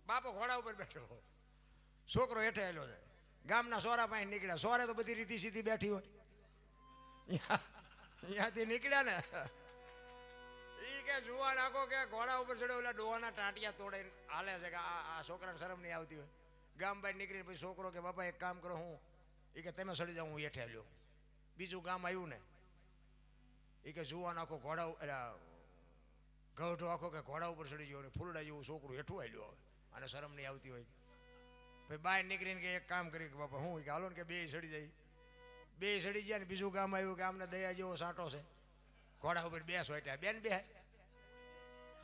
બાપો ઘોડા ઉપર બેઠો, છોકરો હેઠે આવેલો છે. ગામના સોરા પાસે નીકળ્યા. સોરે તો બધી રીતિ સીધી બેઠી હોય. અહીંયાથી નીકળ્યા ને ઈ કે જુવા નાખો કે ઘોડા ઉપર ચડ્યો, ઓલા ડોહાના ટાંટિયા તોડીને હાલે છે કે આ છોકરાને શરમ નહીં આવતી હોય. ગામ બહાર નીકળીને પછી છોકરો કે બાપા એક કામ કરો, હું એ કે તમે સડી જાઓ, હું હેઠે આવ્યો. બીજું ગામ આવ્યું ને એ કે જુવા નાખો ઘોડા ગઢો આખો કે ઘોડા ઉપર ચડી ગયો ને ફૂલડા જેવું છોકરું હેઠું આવ્યું. હવે આને શરમ નહીં આવતી હોય. પછી બહાર નીકળીને કે એક કામ કરી કે બાપા હું કે હાલો ને કે બે સડી જાય. બે સડી ગયા ને બીજું ગામ આવ્યું કે આમને દયા જેવો સાંટો છે, ઘોડા ઉપર બે સોટ્યા, બેન બે.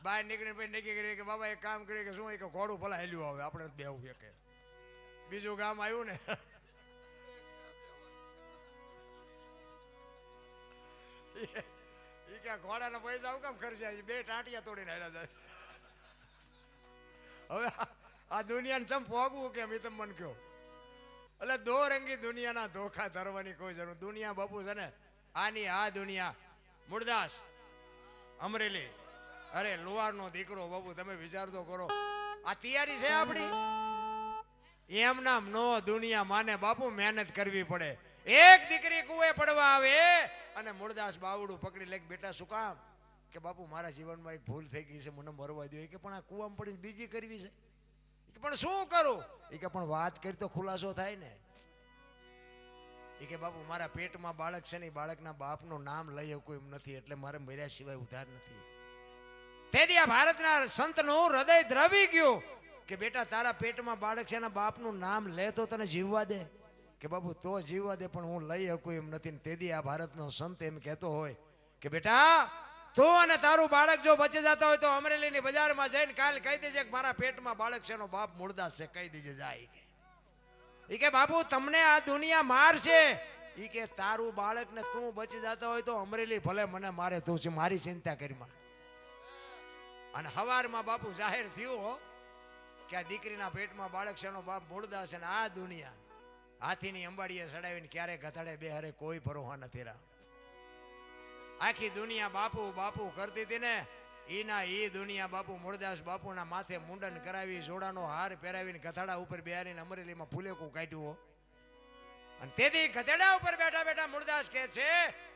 બહાર નીકળીને પછી નક્કી કરી કે બાબા એક કામ કરી કે શું કે ઘોડું ભલા હેલ્યું આવે, આપણે બેવું કે. બીજું ગામ આવ્યું ને એ કે ઘોડાના પૈસા આવું કામ ખર્ચાય, બે ટાંટિયા તોડીને હેરા જાય. હવે આ દુનિયાને ચમ પોગવું કેમ એ તમે મને કહો. એટલે દો રંગી દુનિયાના ધોખા ધરવાની કોઈ જરૂર. દુનિયા બાપુ છે ને આની આ દુનિયા. મૂળદાસ અમરેલી, અરે લુહારનો દીકરો બાપુ, તમે વિચાર તો કરો. આ તૈયારી છે આપણી? એમ નામ નો દુનિયા માને બાપુ, મહેનત કરવી પડે. એક દીકરી કુએ પડવા આવે અને મૂળદાસ બાવડું પકડી લે, બેટા શું કામ? કે બાપુ મારા જીવનમાં એક ભૂલ થઈ ગઈ છે, મને મરવા દો. કે પણ આ કુવામાં પડીને બીજી કરવી છે. પણ શું કરું? એ કે પણ વાત કરી તો ખુલાસો થાય ને. એ કે બાપુ મારા પેટમાં બાળક છે ને, બાળકના બાપનું નામ લઈ શકું એમ નથી, એટલે મારે મર્યા સિવાય ઉધાર નથી. તેથી આ ભારતના સંતનું હૃદય દ્રવી ગયું કે બેટા તારા પેટમાં બાળક છે, એના બાપનું નામ લે તો તને જીવવા દે. કે બાપુ તો જીવવા દે, પણ હું લઈ શકું એમ નથી. તેથી આ ભારતનો સંત એમ કહેતો હોય કે બેટા તું અને તારું બાળક જો બચી જતા હોય તો અમરેલીની બજારમાં જઈને કાલ કહી દેજે કે મારા પેટમાં બાળક છે, એનો બાપ મૂળદાસ છે, કહી દેજે જાય. એ કે બાપુ તમને આ દુનિયા મારશે. એ કે તારું બાળક ને તું બચી જતા હોય તો અમરેલી ભલે મને મારે, તું છે મારી ચિંતા કરીમાં. અને હવારમાં બાપુ જાહેર થયું કે આ દીકરીના પેટમાં બાળક છે, એનો બાપ મૂળદાસ છે. આ દુનિયા હાથીની અંબાડીએ ચડાવીને ક્યારે ગધાડે બે હરે કોઈ ભરોસા નથી રહ્યા. આખી દુનિયા બાપુ બાપુ કરતી હતી ને, ઈના ઈ દુનિયા બાપુ મૂળદાસ બાપુના માથે મુંડન કરાવી, જોડાનો હાર પહેરાવીને ગધાડા ઉપર બેહારીને અમરેલીમાં ફૂલેકું કાઢ્યું. અને તેથી ગધેડા ઉપર બેઠા બેઠા મૂળદાસ કહે છે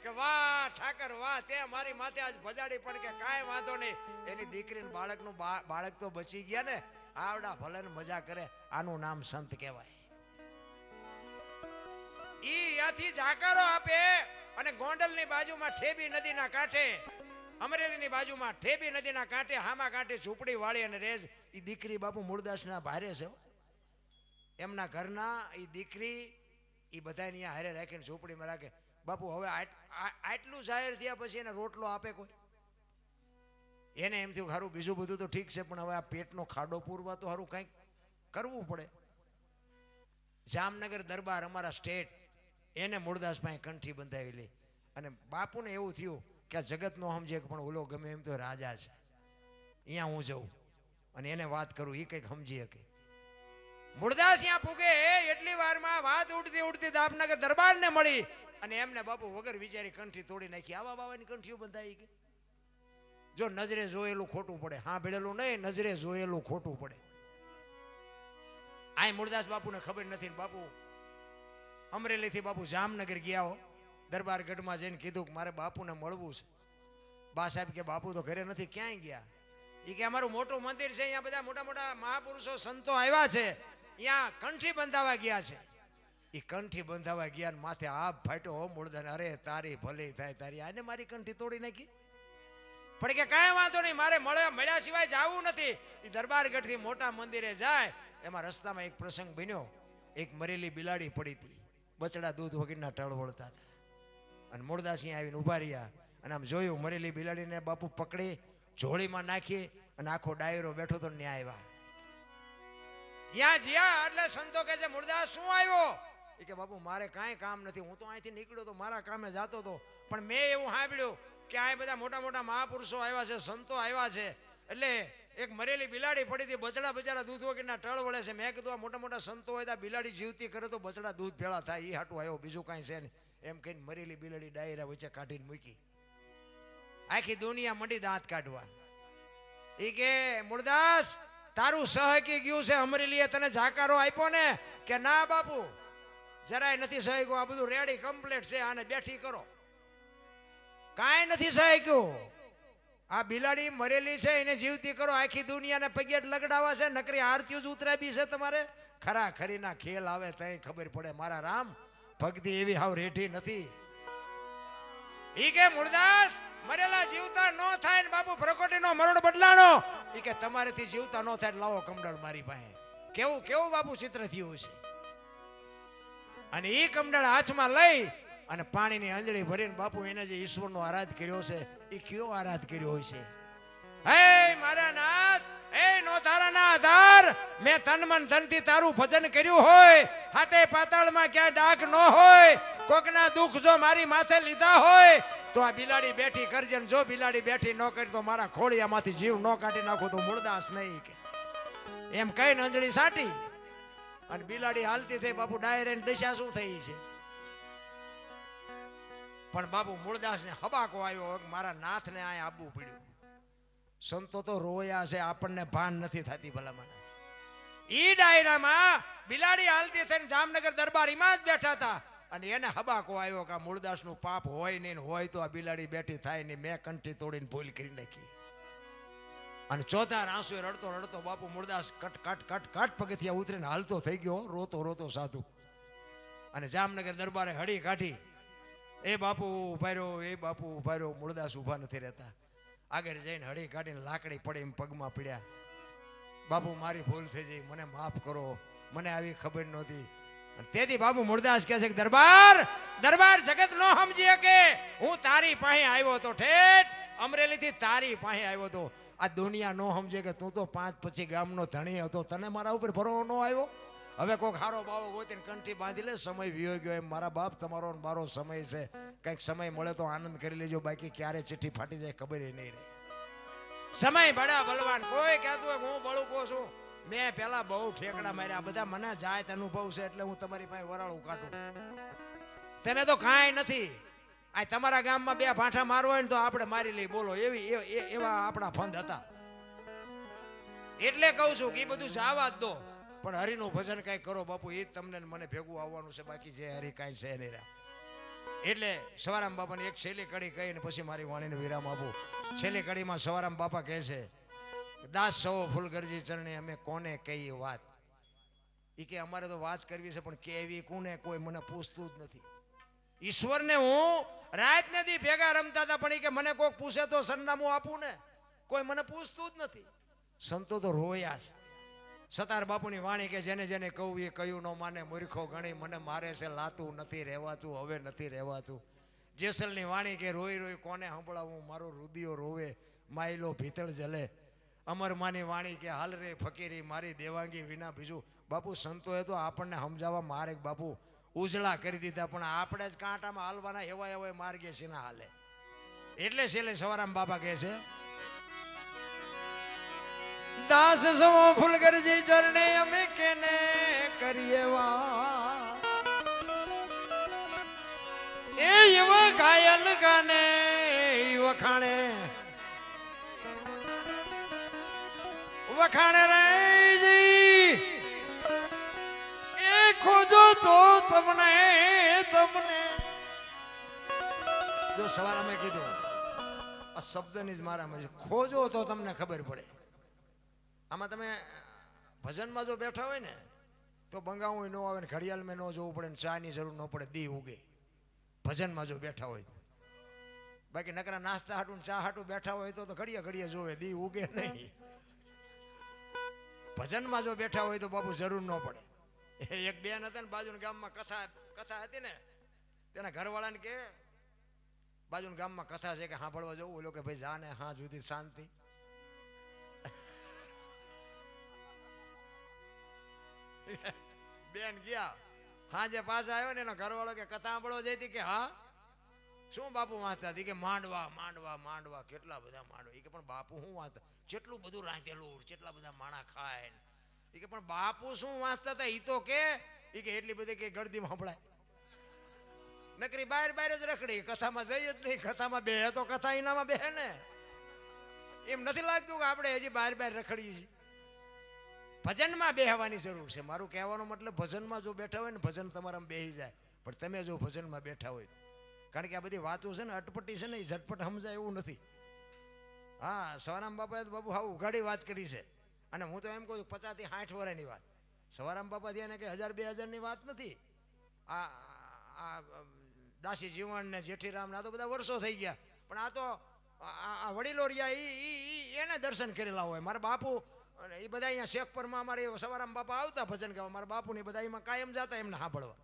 કે વાહ ઠાકર વાહ, તે મારી માથે આજ ભજાડી પણ કે કાંઈ વાંધો નહીં, એની દીકરીને બાળકનું બાળક તો બચી ગયા ને, આવડા ભલે મજા કરે, આનું નામ સંત કહેવાય. ઈ યાથી જાકારો આપે. અને ગોંડલની બાજુમાં ઠેબી નદીના કાંઠે, અમરેલીની બાજુમાં ઠેબી નદીના કાંઠે હામા કાંઠે ઝૂંપડી વાળી અને રેજ ઈ દીકરી બાપુ મૂળદાસના ભારે છે. એમના ઘરના ઈ દીકરી ઈ બધાને અહીંયા હારે રાખીને ઝૂંપડીમાં રાખે. બાપુ હવે આટલું જાહેર થયા પછી એને રોટલો આપે કોઈ? એને એમ થયું સારું બીજું બધું તો ઠીક છે, પણ હવે આ પેટનો ખાડો પૂરવા તો સારું કંઈક કરવું પડે. જામનગર દરબાર અમારા સ્ટેટ એને મૂળદાસ પાસે કંઠી બંધાવેલી. અને બાપુને એવું થયું કે આ જગત નો સમજે પણ ઓલો ગમે એમ તો રાજા છે, અહીંયા હું જઉં અને એને વાત કરું, એ કંઈક સમજી શકે. મૂળદાસ ત્યાં પૂગે એટલી વારમાં વાત ઉડતી ઉડતી દામનગર દરબારને મળી અને એમને બાપુ વગર વિચારી કંઠી તોડી નાખી. આવા બાવાની કંઠીઓ બંધાઈ ગઈ. જો નજરે જોયેલું ખોટું પડે, હા ભેળેલું નહીં, નજરે જોયેલું ખોટું પડે. આ મૂળદાસ બાપુને ખબર નથી. બાપુ અમરેલીથી બાપુ જામનગર ગયા હો, દરબારગઢમાં જઈને કીધું કે મારે બાપુને મળવું છે. બા સાહેબ કે બાપુ તો ઘરે નથી, ક્યાંય ગયા? એ કે અમારું મોટું મંદિર છે, અહીંયા બધા મોટા મોટા મહાપુરુષો સંતો આવ્યા છે, ત્યાં કંઠી બંધાવા ગયા છે. એ કંઠી બંધાવા ગયા ને માથે આપ ફાટ્યો હો મૂળદાસ. અરે તારી ભલી થાય તારી, આને મારી કંઠી તોડી નાખી. પણ કે કાંઈ વાંધો નહીં, મારે મળ્યા સિવાય જવું નથી. એ દરબારગઢથી મોટા મંદિરે જાય. એમાં રસ્તામાં એક પ્રસંગ બન્યો. એક મરેલી બિલાડી પડી હતી, બચડા દૂધ વગરના ટળવળતા હતા. અને મૂળદાસ અહીંયા આવીને ઉભા રહ્યા અને આમ જોયું, મરેલી બિલાડીને બાપુ પકડી જોડીમાં નાખી અને આખો ડાયરો બેઠો તો ન્યાય આવ્યા. ત્યાં જ્યાં એટલે સંતો કહે છે મૂળદાસ શું આવ્યો? એ કે બાપુ મારે કાંઈ કામ નથી, હું તો અહીંથી નીકળ્યો તો મારા કામે જતો હતો, પણ મેં એવું સાંભળ્યું કે આ બધા મોટા મોટા મહાપુરુષો આવ્યા છે, સંતો આવ્યા છે, એટલે એક મરેલી બિલાડી પડી હતી, બચડા બચારા દૂધ વગરના ટળ વળે છે. મેં કીધું આ મોટા મોટા સંતો હોય તો બિલાડી જીવતી કરે તો બચડા દૂધ ભેળા થાય, એ હાટું આવ્યો, બીજું કાંઈ છે નહીં. એમ કહીને મરેલી બિલાડી ડાયરા વચ્ચે કાઢીને મૂકી. આખી દુનિયા મંડી દાંત કાઢવા. એ કે મૂળદાસ તારું સહકી ગયું છે અમરેલીએ તને જાકારો આપ્યો ને કે ના બાપુ જરાય નથી સહક્યું, આ બધું રેડી કમ્પ્લીટ છે, આને બેઠી કરો, કાંઈ નથી સહક્યું. આ બિલાડી મરેલી છે એને જીવતી કરો, આખી દુનિયાને પગે લગડાવા છે, નકરી આરતીઓ જ ઉતરાવી છે તમારે. ખરા ખરીના ખેલ આવે તઈ ખબર પડે મારા રામ, ભક્તિ એવી હાવ રેઠી નથી. ઈ કે મૂળદાસ મરેલા જીવતા નો થાય ને બાપુ પ્રકોટીનો મરણ બદલાણો, ઈ કે તમારેથી જીવતા નો થાય લાવો કમડળ મારી પાસે. કેવું કેવું બાપુ ચિત્ર થયું છે. અને ઈ કમડળ હાથમાં લઈ અને પાણીની અંજળી ભરીને બાપુ એને જે ઈશ્વરનો આરાધ કર્યો છે એ કયો આરાધ કર્યો હોય છે. હે મારા નાથ, એ નો તારાના આધાર મેં તન મન ધનથી તારું ભજન કર્યું હોય, હાથે પાતાળમાં ક્યાં ડાઘ ન હોય, કોકના દુઃખ જો મારી માથે લીધા હોય તો આ બિલાડી બેઠી કરજે, જો બિલાડી બેઠી ન કરી તો મારા ખોળિયામાંથી જીવ ન કાઢી નાખો તો મૂળદાસ નહીં કે એમ કહીને અંજળી સાટી અને બિલાડી હાલતી થઈ. બાપુ ડાયરેક્ટ દશા શું થઈ છે. પણ બાપુ મૂળદાસ ને હબાકો આવ્યો, મારા નાથ ને આ આવવું પડ્યું. સંતો તો રોયા છે, આપણને ભાન નથી થતી ભલામણ. ઈ ડાયરામાં બિલાડી હાલતી થઈને જામનગર દરબારીમાં જ બેઠા હતા અને એને હબાકો આવ્યો કે મૂળદાસ નું પાપ હોય નહીં, હોય તો આ બિલાડી બેઠી થાય નહીં, મેં કંઠી તોડીને ભૂલ કરી નાખી. અને ચોથા આંસુ રડતો રડતો બાપુ Mooldas cut cut cut cut પગથિયા ઉતરીને હાલતો થઈ ગયો, રોતો રોતો સાધુ. અને જામનગર દરબારે હળી કાઢી, એ બાપુ ઉભા રહ્યો, એ બાપુ ઉભા રહ્યો. મૂળદાસ ઉભા નથી રહેતા, આગળ જઈને હળી કાઢીને લાકડી પડી એમ પગમાં પડ્યા. બાપુ મારી ભૂલ થઈ જઈ, મને માફ કરો, મને આવી ખબર નહોતી. તેથી બાપુ મૂળદાસ કહે છે કે દરબાર દરબાર જગત નો સમજી કે હું તારી પાસે આવ્યો તો, ઠેઠ અમરેલી થી તારી પાસે આવ્યો તો. આ દુનિયા નો સમજે કે તું તો 5 પછી ગામનો ધણી હતો, તને મારા ઉપર ભરો ન આવ્યો. હવે કોઈક હારો બાવો ગોતીને કંઠી બાંધી લે, સમય વિયો ગયો. એમ મારા બાપ તમારો મારો સમય છે, કંઈક સમય મળે તો આનંદ કરી લેજો, બાકી ક્યારે ચિઠ્ઠી ફાટી જાય ખબર નહીં રહે. સમય બડા બલવાન. કોઈ કહેતું હોય હું બળુકો છું, મેં પેલા બહુ ઠેકડા માર્યા, બધા મને જાત અનુભવ છે એટલે હું તમારી પાસે વરાળું કાઢું. તમે તો કાંઈ નથી. આ તમારા ગામમાં 2 ભાંઠા મારવા હોય ને તો આપણે મારી લઈ, બોલો એવા આપણા ફંદ હતા. એટલે કહું છું કે એ બધું જવા જ દો, પણ હરિનું ભજન કઈ કરો બાપુ, એ જ તમને મને ભેગું આવવાનું છે, બાકી જે હરિ કાંઈ છે નહીં. એટલે સવારામ બાપાને એક છેલ્લી કડી કહીને પછી મારી વાણીને વિરામ આપું. છેલ્લી કડીમાં સવારામ બાપા કહે છે, દાસ સૌ ફૂલગરજી ચરણે અમે કોને કહીએ વાત. એ કે અમારે તો વાત કરવી છે પણ કેવી કોને, કોઈ મને પૂછતું જ નથી. ઈશ્વરને હું રાત ને દી ભેગા રમતા હતા, પણ એ કે મને કોઈક પૂછે તો સરનામું આપું ને, કોઈ મને પૂછતું જ નથી. સંતો તો રોયા છે. સતાર બાપુની વાણી કે જેને જેને કહું એ કહ્યું ન માને, મૂર્ખો ગણી મને મારે છે, લાતું નથી રહેવાતું, હવે નથી રહેવાતું. જેસલની વાણી કે રોઈ રોઈ કોને સંભળાવું, મારો રુદિયો રોવે, માયલો ભીતળ જલે. અમરમાની વાણી કે હાલ રે ફકીરી મારી દેવાંગી વિના બીજું. બાપુ સંતોએ તો આપણને સમજાવવા મારે બાપુ ઉજળા કરી દીધા, પણ આપણે જ કાંટામાં હાલવાના એવા એવા માર્ગે છે ના હાલે. એટલે છેલ્લે સવારામ બાપા કહે છે, દાસ સવો ફૂલગરજી ચરણે અમે કેને કરીએ વા, એ એવા ઘાયલ ગાને વખાણે વખાણે રેજી, એ ખોજો તો તમને તમને. જો સવારે અમે કીધું આ શબ્દની જ મારામાં છે, ખોજો તો તમને ખબર પડે. આમાં તમે ભજનમાં જો બેઠા હોય ને તો બંગાવું ન આવે ને ઘડિયાળમાં ન જોવું પડે ને ચાની જરૂર ન પડે, દી ઉગે. ભજનમાં જો બેઠા હોય તો, બાકી નકરા નાસ્તા હાટું ચા હાટું બેઠા હોય તો ઘડિયા ઘડિયા જોવે, દી ઉગે નહીં. ભજનમાં જો બેઠા હોય તો બાપુ જરૂર ન પડે. એક બેન હતા ને બાજુના ગામમાં કથા હતી ને, તેના ઘરવાળાને કે બાજુના ગામમાં કથા છે કે સાંભળવા જવું, ઓલો કે ભાઈ જાને હા જુદી શાંતિ. બેન ગયા, સાંજે પાછા આવ્યો ને એનો ઘરવાળો કે કથા સાંભળવા જઈ કે હા શું બાપુ વાંચતા હતી કે માંડવા માંડવા માંડવા, કેટલા બધા માંડવા. એ કે પણ બાપુ શું વાંચતા, કેટલું બધું રાંધેલું, કેટલા બધા માણા ખાય. એ કે પણ બાપુ શું વાંચતા હતા એ તો કે, એ કે એટલી બધી કે ગળદીમાં સંભળાય, નકરી બહાર બહાર જ રખડી, કથામાં જઈ જ નહીં. કથામાં બે તો કથા એનામાં બે ને, એમ નથી લાગતું કે આપણે હજી બહાર બહાર રખડીએ છીએ. ભજનમાં બેહવાની જરૂર છે. મારું કહેવાનો મતલબ ભજનમાં જો બેઠા હોય ને ભજન તમારામાં બેહી જાય, પણ તમે જો ભજનમાં બેઠા હોય, કારણ કે આ બધી વાતો છે ને અટપટી છે ને, એ ઝટપટ સમજાય એવું નથી. હા, સવારામ બાપાએ તો બાપુ હા ઉઘાડી વાત કરી છે. અને હું તો એમ કહું છું 50 થી 60 વર્ષની વાત. સવારામ બાપા થયા ને કે 1000-2000 વાત નથી. આ દાસી જીવન ને જેઠીરામ ના તો બધા વર્ષો થઈ ગયા, પણ આ તો આ વડીલો રહ્યા એને દર્શન કરેલા હોય. મારા બાપુ એ બધા અહીંયા શેખપરમાં અમારે સવારામ બાપા આવતા ભજન ગાવા, મારા બાપુની બધા એમાં કાયમ જતા એમને સાંભળવા.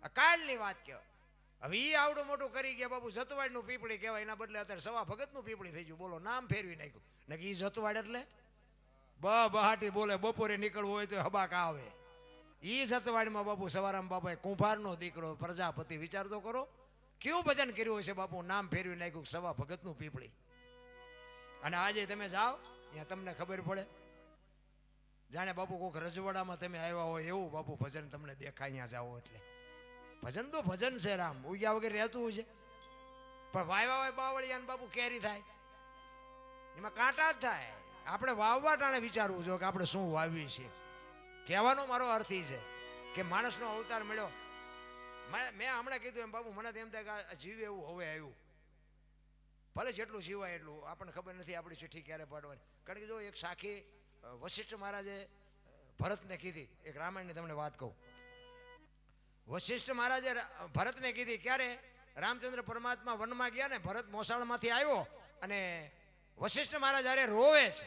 આ કાલની વાત કહેવાય. હવે એ આવડું મોટું કરી ગયા બાપુ, જતવાડનું પીપળી કહેવાય, એના બદલે અત્યારે સવા ભગતનું પીપળી થઈ ગયું. બોલો, નામ ફેરવી નાખ્યું. ને કે એ જતવાડ એટલે બહાટી બોલે, બપોરે નીકળવું હોય તો હબાકા આવે. એ જતવાડમાં બાપુ સવારામ બાપાએ કુંભારનો દીકરો પ્રજાપતિ, વિચાર તો કરો કેવું ભજન કર્યું હશે બાપુ, નામ ફેરવી નાખ્યું સવા ભગતનું પીપળી. અને આજે તમે જાઓ ત્યાં તમને ખબર પડે જાણે બાપુ કોઈક રજવાડામાં તમે આવ્યા હોય એવું બાપુ ભજન તમને દેખાય અહીંયા જાઓ એટલે. ભજન તો ભજન છે રામ, ઉગ્યા વગર રહેતું છે. પણ વાયવા હોય બાવળિયા બાપુ કેરી થાય, એમાં કાંટા જ થાય. આપણે વાવવા ટાણે વિચારવું જોઈએ કે આપણે શું વાવી છે. કહેવાનો મારો અર્થ એ છે કે માણસનો અવતાર મળ્યો. મેં હમણાં કીધું એમ બાપુ, મને એમ થાય કે જીવે એવું હવે આવ્યું. ભલે જેટલું જીવાય એટલું, આપણને ખબર નથી આપણી ચિઠ્ઠી ક્યારે પાડવાની. કારણ કે જો એક સાખી વશિષ્ઠ મહારાજે ભરતને કીધી, એક રામાયણની તમને વાત કહું. વશિષ્ઠ મહારાજે ભરતને કીધી ક્યારે? રામચંદ્ર પરમાત્મા વનમાં ગયા ને ભરત મોસાળમાંથી આવ્યો અને વશિષ્ઠ મહારાજ અરે રોવે છે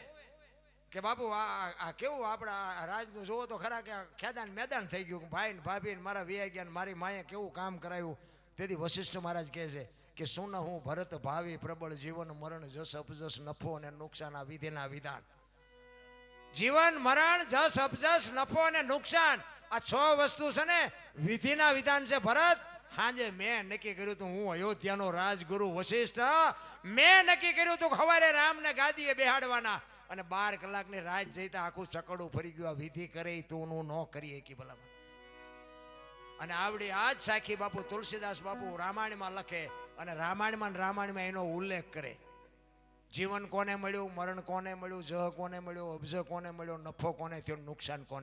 કે બાપુ આ કેવું આપણા રાજનું જોવો તો ખરા કે ખેદાન મેદાન થઈ ગયું. ભાઈ ને ભાભી ને મારા વિયા ગયા, મારી માએ કેવું કામ કરાયું. તેથી વશિષ્ઠ મહારાજ કહે છે કે શું હું ભરત ભાવી પ્રબળ જીવન મરણ જસ અપજસ નફો અને નુકસાન આ વિધિના વિધાન. જીવન મરણ જસ અપજસ નફો અને નુકસાન આ 6 વસ્તુ છે ને વિધિના વિધાન છે. ભરત હાજે મેં નક્કી કર્યું તું, હું અયોધ્યાનો રાજગુરુ વશિષ્ઠ, મેં નક્કી કર્યું તું સવારે રામને ગાદીએ બેહાડવાના અને 12 કલાકની રાત જઈતા આખું ચકડું ફરી ગયું. આ વિધિ કરે તું નું ન કરીએ કે ભલામાં. અને આવડી આજ સાખી બાપુ તુલસીદાસ બાપુ રામાયણમાં લખે અને રામાયણમાં એનો ઉલ્લેખ કરે. જીવન કોને મળ્યું, મરણ કોને મળ્યું, જહ કોને મળ્યું, અબજ કોને મળ્યો, નફો કોને થયો, નુકસાન કોને